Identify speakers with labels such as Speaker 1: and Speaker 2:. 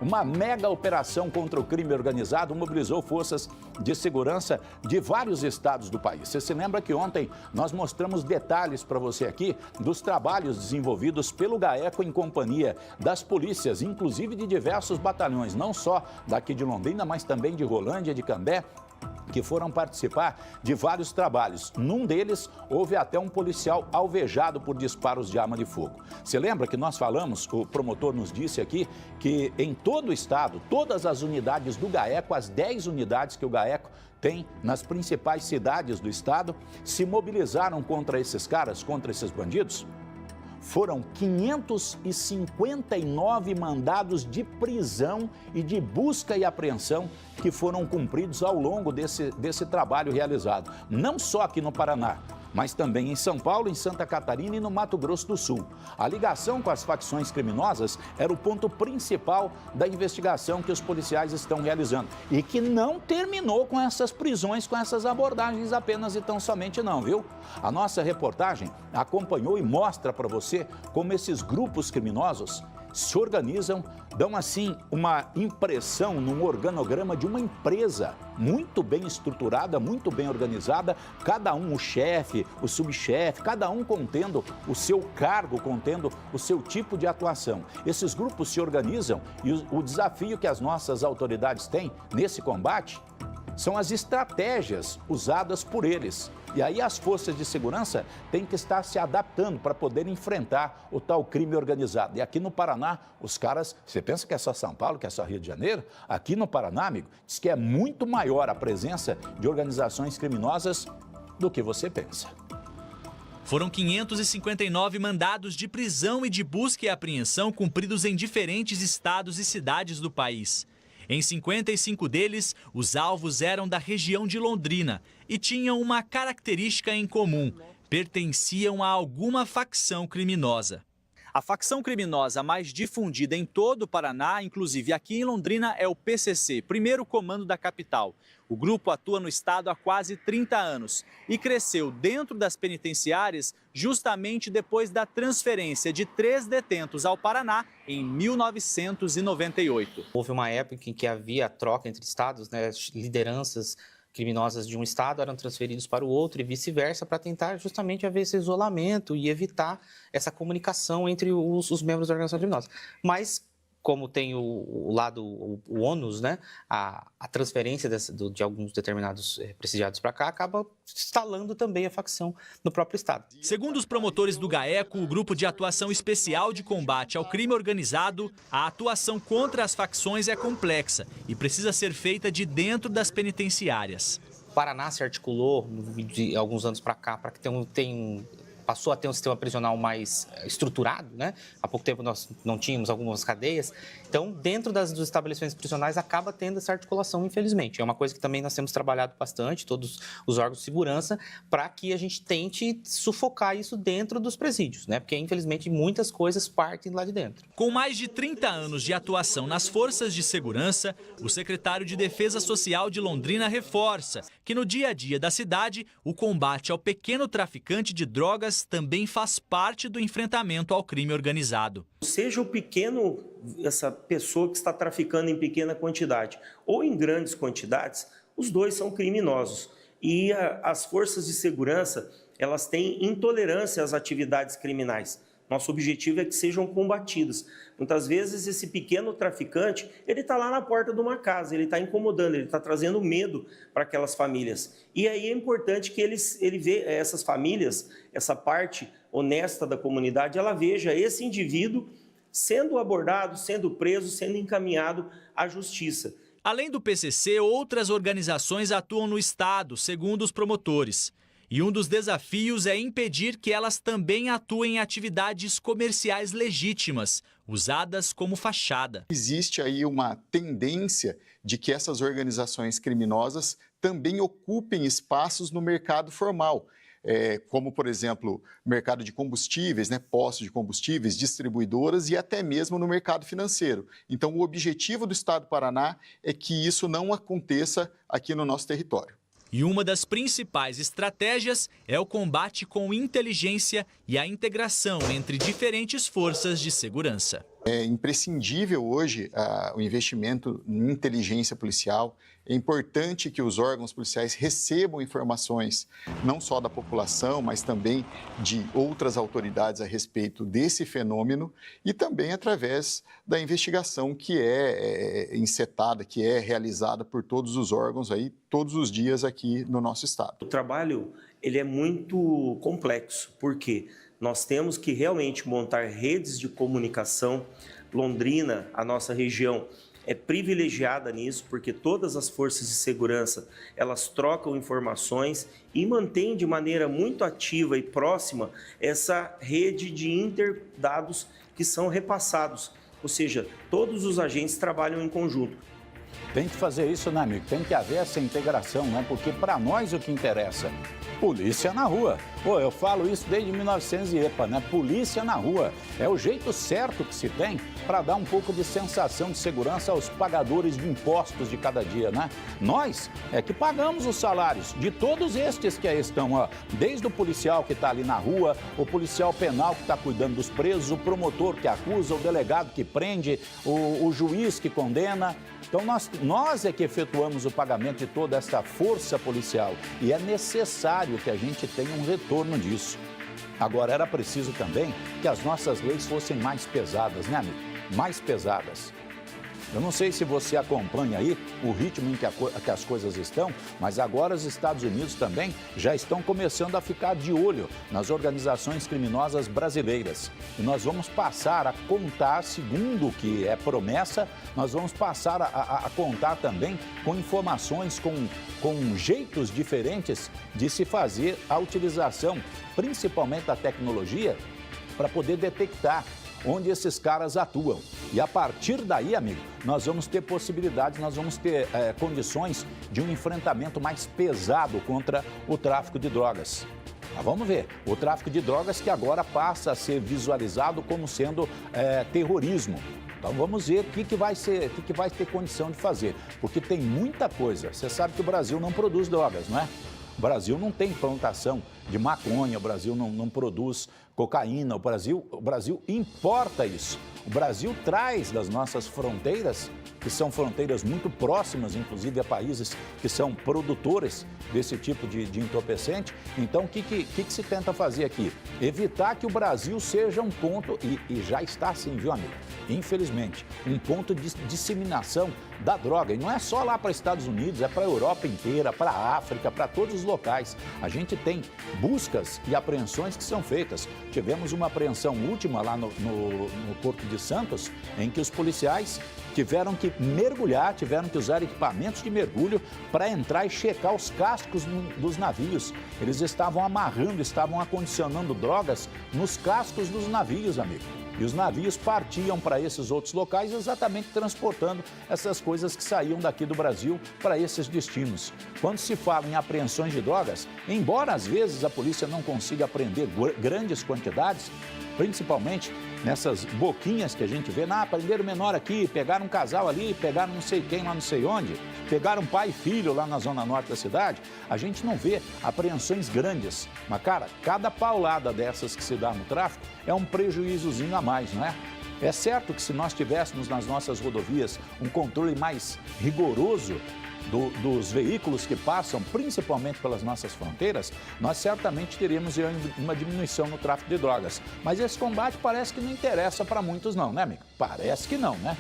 Speaker 1: Uma mega operação contra o crime organizado mobilizou forças de segurança de vários estados do país. Você se lembra que ontem nós mostramos detalhes para você aqui dos trabalhos desenvolvidos pelo GAECO em companhia das polícias, inclusive de diversos batalhões, não só daqui de Londrina, mas também de Rolândia, de Cambé, que foram participar de vários trabalhos. Num deles, houve até um policial alvejado por disparos de arma de fogo. Você lembra que nós falamos, o promotor nos disse aqui, que em todo o estado, todas as unidades do GAECO, as 10 unidades que o GAECO tem nas principais cidades do estado, se mobilizaram contra esses caras, contra esses bandidos? Foram 559 mandados de prisão e de busca e apreensão que foram cumpridos ao longo desse trabalho realizado. Não só aqui no Paraná, mas também em São Paulo, em Santa Catarina e no Mato Grosso do Sul. A ligação com as facções criminosas era o ponto principal da investigação que os policiais estão realizando. E que não terminou com essas prisões, com essas abordagens apenas e tão somente não, viu? A nossa reportagem acompanhou e mostra para você como esses grupos criminosos se organizam, dão assim uma impressão num organograma de uma empresa muito bem estruturada, muito bem organizada, cada um, o chefe, o subchefe, cada um contendo o seu cargo, contendo o seu tipo de atuação. Esses grupos se organizam e o desafio que as nossas autoridades têm nesse combate são as estratégias usadas por eles. E aí as forças de segurança têm que estar se adaptando para poder enfrentar o tal crime organizado. E aqui no Paraná, os caras, você pensa que é só São Paulo, que é só Rio de Janeiro? Aqui no Paraná, amigo, diz que é muito maior a presença de organizações criminosas do que você pensa.
Speaker 2: Foram 559 mandados de prisão e de busca e apreensão cumpridos em diferentes estados e cidades do país. Em 55 deles, os alvos eram da região de Londrina e tinham uma característica em comum: pertenciam a alguma facção criminosa. A facção criminosa mais difundida em todo o Paraná, inclusive aqui em Londrina, é o PCC, Primeiro Comando da Capital. O grupo atua no estado há quase 30 anos e cresceu dentro das penitenciárias justamente depois da transferência de 3 detentos ao Paraná em 1998.
Speaker 3: Houve uma época em que havia troca entre estados, né, lideranças criminosas de um estado eram transferidos para o outro e vice-versa, para tentar justamente haver esse isolamento e evitar essa comunicação entre os membros da organização criminosa. Mas, como tem o lado, o ônus, né, a transferência de alguns determinados presidiados para cá acaba instalando também a facção no próprio estado.
Speaker 2: Segundo os promotores do GAECO, o Grupo de Atuação Especial de Combate ao Crime Organizado, a atuação contra as facções é complexa e precisa ser feita de dentro das penitenciárias.
Speaker 3: O Paraná se articulou de alguns anos para cá para que passou a ter um sistema prisional mais estruturado, né? Há pouco tempo nós não tínhamos algumas cadeias. Então, dentro dos estabelecimentos prisionais, acaba tendo essa articulação, infelizmente. É uma coisa que também nós temos trabalhado bastante, todos os órgãos de segurança, para que a gente tente sufocar isso dentro dos presídios, né? Porque, infelizmente, muitas coisas partem lá de dentro.
Speaker 2: Com mais de 30 anos de atuação nas forças de segurança, o secretário de Defesa Social de Londrina reforça que no dia a dia da cidade, o combate ao pequeno traficante de drogas também faz parte do enfrentamento ao crime organizado.
Speaker 4: Seja o pequeno, essa pessoa que está traficando em pequena quantidade ou em grandes quantidades, os dois são criminosos. E as forças de segurança, elas têm intolerância às atividades criminais. Nosso objetivo é que sejam combatidas. Muitas vezes esse pequeno traficante, ele está lá na porta de uma casa, ele está incomodando, ele está trazendo medo para aquelas famílias. E aí é importante que ele vê essas famílias, essa parte honesta da comunidade, ela veja esse indivíduo sendo abordado, sendo preso, sendo encaminhado à justiça.
Speaker 2: Além do PCC, outras organizações atuam no estado, segundo os promotores. E um dos desafios é impedir que elas também atuem em atividades comerciais legítimas, usadas como fachada.
Speaker 5: Existe aí uma tendência de que essas organizações criminosas também ocupem espaços no mercado formal, como, por exemplo, mercado de combustíveis, né, postos de combustíveis, distribuidoras e até mesmo no mercado financeiro. Então, o objetivo do Estado do Paraná é que isso não aconteça aqui no nosso território.
Speaker 2: E uma das principais estratégias é o combate com inteligência e a integração entre diferentes forças de segurança.
Speaker 5: É imprescindível hoje o investimento em inteligência policial. É importante que os órgãos policiais recebam informações não só da população, mas também de outras autoridades a respeito desse fenômeno e também através da investigação que é encetada, que é realizada por todos os órgãos aí todos os dias aqui no nosso estado.
Speaker 4: O trabalho ele é muito complexo, porque nós temos que realmente montar redes de comunicação. Londrina, a nossa região, é privilegiada nisso, porque todas as forças de segurança, elas trocam informações e mantêm de maneira muito ativa e próxima essa rede de interdados que são repassados. Ou seja, todos os agentes trabalham em conjunto.
Speaker 1: Tem que fazer isso, né, amigo? Tem que haver essa integração, né? Porque para nós o que interessa, polícia na rua. Pô, eu falo isso desde 1900 e epa, né? Polícia na rua. É o jeito certo que se tem para dar um pouco de sensação de segurança aos pagadores de impostos de cada dia, né? Nós é que pagamos os salários de todos estes que aí estão, ó. Desde o policial que está ali na rua, o policial penal que está cuidando dos presos, o promotor que acusa, o delegado que prende, o juiz que condena. Então, nós é que efetuamos o pagamento de toda essa força policial e é necessário que a gente tenha um retorno disso. Agora, era preciso também que as nossas leis fossem mais pesadas, né, amigo? Mais pesadas. Eu não sei se você acompanha aí o ritmo em que as coisas estão, mas agora os Estados Unidos também já estão começando a ficar de olho nas organizações criminosas brasileiras. E nós vamos passar a contar, segundo o que é promessa, nós vamos passar a contar também com informações, com jeitos diferentes de se fazer a utilização, principalmente da tecnologia, para poder detectar onde esses caras atuam. E a partir daí, amigo, nós vamos ter possibilidades, nós vamos ter condições de um enfrentamento mais pesado contra o tráfico de drogas. Mas vamos ver, o tráfico de drogas que agora passa a ser visualizado como sendo terrorismo. Então vamos ver o que vai ter condição de fazer, porque tem muita coisa. Você sabe que o Brasil não produz drogas, não é? O Brasil não tem plantação de maconha, o Brasil não produz cocaína, o Brasil importa isso. O Brasil traz das nossas fronteiras, que são fronteiras muito próximas, inclusive a países que são produtores desse tipo de entorpecente. Então, o que se tenta fazer aqui? Evitar que o Brasil seja um ponto, e já está assim, viu, amigo? Infelizmente, um ponto de disseminação da droga. E não é só lá para os Estados Unidos, é para a Europa inteira, para a África, para todos os locais. A gente tem buscas e apreensões que são feitas. Tivemos uma apreensão última lá no Porto de Santos, em que os policiais tiveram que mergulhar, tiveram que usar equipamentos de mergulho para entrar e checar os cascos dos navios. Eles estavam amarrando, estavam acondicionando drogas nos cascos dos navios, amigo. E os navios partiam para esses outros locais exatamente transportando essas coisas que saíam daqui do Brasil para esses destinos. Quando se fala em apreensões de drogas, embora às vezes a polícia não consiga apreender grandes quantidades, principalmente nessas boquinhas que a gente vê, prenderam menor aqui, pegaram um casal ali, pegaram não sei quem lá não sei onde, pegaram pai e filho lá na zona norte da cidade, a gente não vê apreensões grandes. Mas, cara, cada paulada dessas que se dá no tráfico é um prejuízozinho a mais, não é? É certo que se nós tivéssemos nas nossas rodovias um controle mais rigoroso dos veículos que passam, principalmente pelas nossas fronteiras, nós certamente teríamos uma diminuição no tráfico de drogas. Mas esse combate parece que não interessa para muitos não, né, amigo? Parece que não, né?